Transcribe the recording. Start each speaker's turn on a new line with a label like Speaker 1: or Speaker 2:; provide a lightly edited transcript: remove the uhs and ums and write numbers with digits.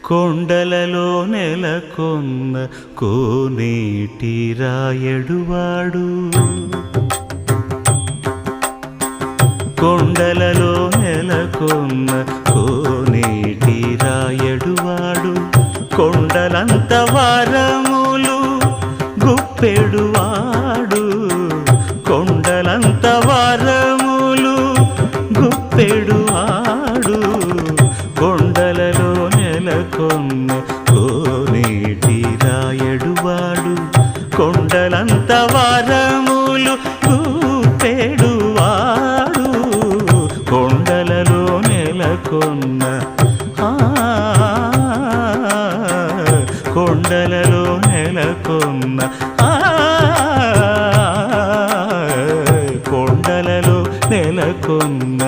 Speaker 1: కొండలలో నెలకొన్న కోనేటి రాయడువాడు కొండలలో నెలకొన్న కోనేటి రాయడువాడు కొండలంత వారములు గుప్పెడువాడు కొండలంత వారములు గుప్పెడువాడు కొండలలో నెలకొన్న కోనేటి రాయడువాడు కొండలంత వారములు గుప్పెడువాడు కొండలలో నెలకొన్న కొండలలో నెలకొన్న కొండలలో నెలకొన్న